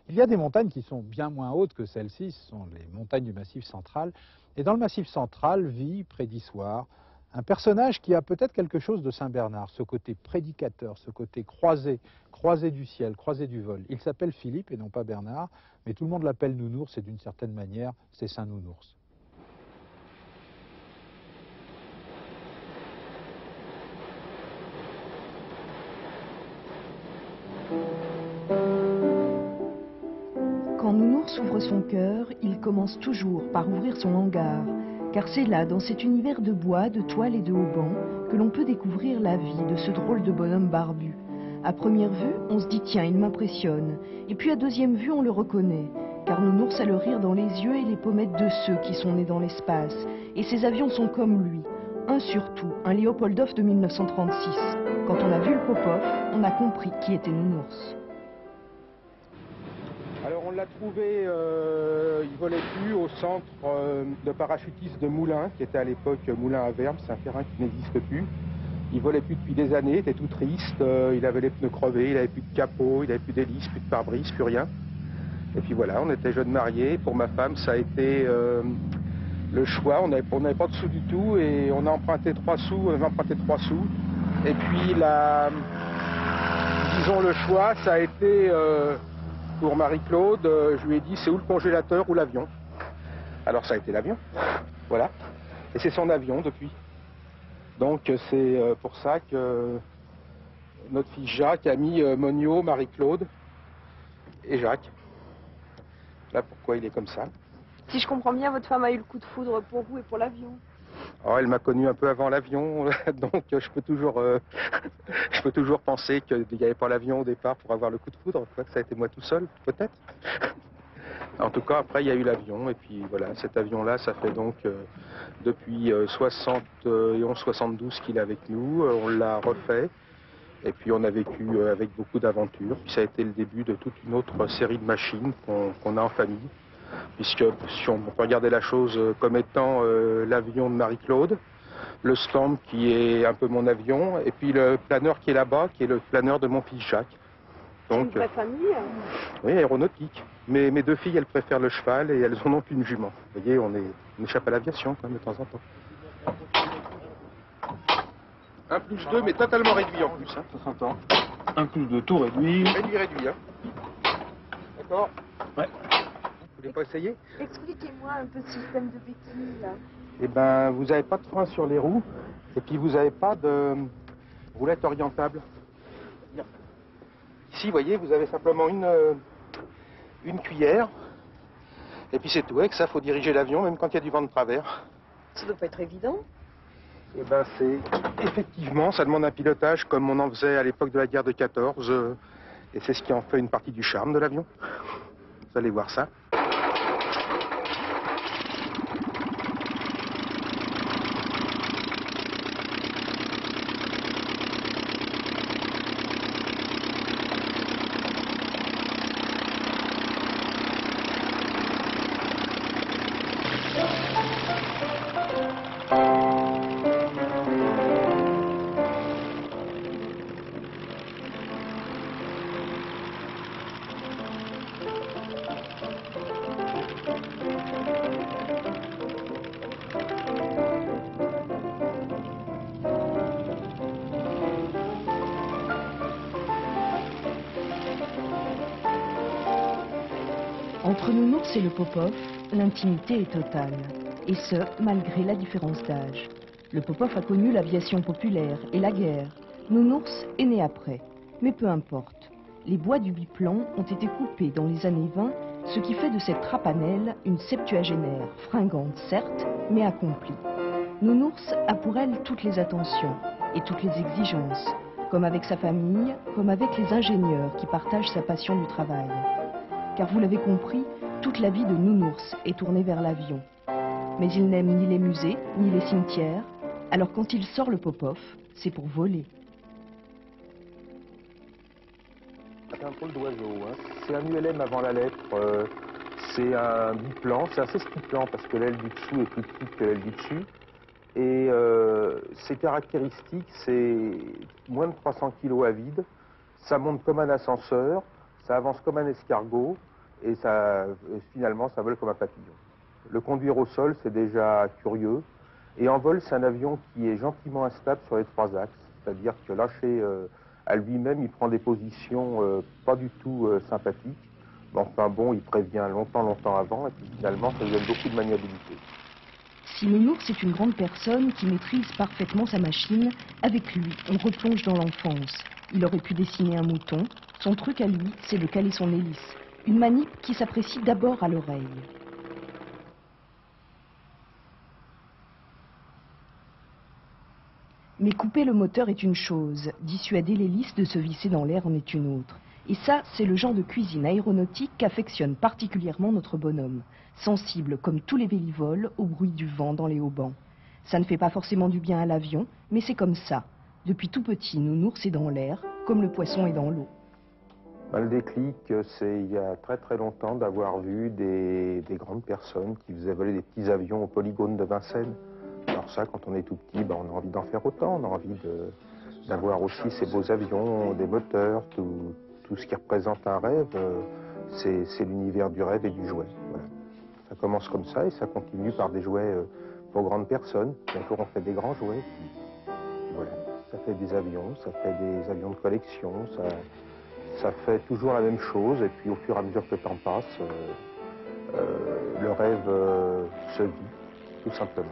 Il y a des montagnes qui sont bien moins hautes que celles-ci, ce sont les montagnes du Massif central. Et dans le Massif central vit, près d'Issoire, un personnage qui a peut-être quelque chose de Saint-Bernard, ce côté prédicateur, ce côté croisé, croisé du ciel, croisé du vol. Il s'appelle Philippe et non pas Bernard, mais tout le monde l'appelle Nounours et d'une certaine manière, c'est Saint Nounours. Quand Nounours ouvre son cœur, il commence toujours par ouvrir son hangar, car c'est là, dans cet univers de bois, de toile et de haubans, que l'on peut découvrir la vie de ce drôle de bonhomme barbu. À première vue, on se dit tiens, il m'impressionne, et puis à deuxième vue, on le reconnaît, car Nounours a le rire dans les yeux et les pommettes de ceux qui sont nés dans l'espace, et ses avions sont comme lui, un surtout, un Léopoldov de 1936. Quand on a vu le Popov, on a compris qui était Nounours. Alors on l'a trouvé, il volait plus au centre de parachutistes de Moulins, qui était à l'époque Moulins à Verbe, c'est un terrain qui n'existe plus. Il volait plus depuis des années, il était tout triste, il avait les pneus crevés, il avait plus de capot, il avait plus d'hélice, plus de pare-brise, plus rien. Et puis voilà, on était jeunes mariés, pour ma femme ça a été le choix, on n'avait pas de sous du tout et on a emprunté 3 sous, on avait emprunté 3 sous. Et puis disons le choix, ça a été... pour Marie-Claude, je lui ai dit c'est où le congélateur ou l'avion. Alors ça a été l'avion, voilà. Et c'est son avion depuis. Donc c'est pour ça que notre fils Jacques a mis Monio, Marie-Claude et Jacques. Là pourquoi il est comme ça. Si je comprends bien, votre femme a eu le coup de foudre pour vous et pour l'avion. Oh, elle m'a connu un peu avant l'avion, donc je peux toujours penser qu'il n'y avait pas l'avion au départ pour avoir le coup de foudre, que ça a été moi tout seul, peut-être. En tout cas, après, il y a eu l'avion, et puis voilà, cet avion-là, ça fait donc depuis 71-72 qu'il est avec nous, on l'a refait, et puis on a vécu avec beaucoup d'aventures. Ça a été le début de toute une autre série de machines qu'on a en famille. Puisque si on peut regarder la chose comme étant l'avion de Marie-Claude, le Storm qui est un peu mon avion, et puis le planeur qui est là-bas, qui est le planeur de mon fils Jacques. Donc, une vraie famille. Oui, aéronautique. Mais mes 2 filles, elles préfèrent le cheval et elles en ont qu'une jument. Vous voyez, on échappe à l'aviation quand même de temps en temps. 1+2, mais totalement réduit en plus. Hein. Ça s'entend. 1+2 tout réduit. Réduit, hein. D'accord. Ouais. Vous voulez pas essayer? Expliquez-moi un peu le système de béquilles, là. Eh ben, vous n'avez pas de frein sur les roues, et puis vous n'avez pas de roulette orientable. Ici, vous voyez, vous avez simplement une cuillère, et puis c'est tout. Avec ça, il faut diriger l'avion, même quand il y a du vent de travers. Ça doit pas être évident. Eh ben, effectivement, ça demande un pilotage comme on en faisait à l'époque de la guerre de 14, et c'est ce qui en fait une partie du charme de l'avion. Vous allez voir ça. Entre Nounours et le Popov, l'intimité est totale, et ce, malgré la différence d'âge. Le Popov a connu l'aviation populaire et la guerre. Nounours est né après, mais peu importe. Les bois du biplan ont été coupés dans les années 20, ce qui fait de cette trapanelle une septuagénaire, fringante certes, mais accomplie. Nounours a pour elle toutes les attentions et toutes les exigences, comme avec sa famille, comme avec les ingénieurs qui partagent sa passion du travail. Car vous l'avez compris, toute la vie de Nounours est tournée vers l'avion. Mais il n'aime ni les musées, ni les cimetières, alors quand il sort le Popov, c'est pour voler. C'est un drôle d'oiseau, hein. C'est un ULM avant la lettre, c'est un biplan, c'est un sextiplan parce que l'aile du dessous est plus petite que l'aile du dessus. Et ses caractéristiques, c'est moins de 300 kg à vide, ça monte comme un ascenseur, ça avance comme un escargot, et finalement ça vole comme un papillon. Le conduire au sol, c'est déjà curieux. Et en vol, c'est un avion qui est gentiment instable sur les 3 axes. C'est-à-dire que lâché à lui-même, il prend des positions pas du tout sympathiques. Mais enfin bon, il prévient longtemps avant, et puis finalement, ça lui donne beaucoup de maniabilité. Si Nounours est une grande personne qui maîtrise parfaitement sa machine, avec lui, on replonge dans l'enfance. Il aurait pu dessiner un mouton. Son truc à lui, c'est de caler son hélice. Une manip qui s'apprécie d'abord à l'oreille. Mais couper le moteur est une chose, dissuader l'hélice de se visser dans l'air en est une autre. Et ça, c'est le genre de cuisine aéronautique qu'affectionne particulièrement notre bonhomme, sensible comme tous les vélivoles au bruit du vent dans les haubans. Ça ne fait pas forcément du bien à l'avion, mais c'est comme ça. Depuis tout petit, Nounours est dans l'air, comme le poisson est dans l'eau. Le déclic, c'est il y a très longtemps d'avoir vu des grandes personnes qui faisaient voler des petits avions au polygone de Vincennes. Alors ça, quand on est tout petit, on a envie d'en faire autant, on a envie d'avoir aussi ces beaux avions, des moteurs, tout ce qui représente un rêve, c'est l'univers du rêve et du jouet. Voilà. Ça commence comme ça et ça continue par des jouets pour grandes personnes. Bientôt on fait des grands jouets. Voilà. Ça fait des avions, ça fait des avions de collection, ça fait toujours la même chose. Et puis au fur et à mesure que le temps passe, le rêve se vit, tout simplement.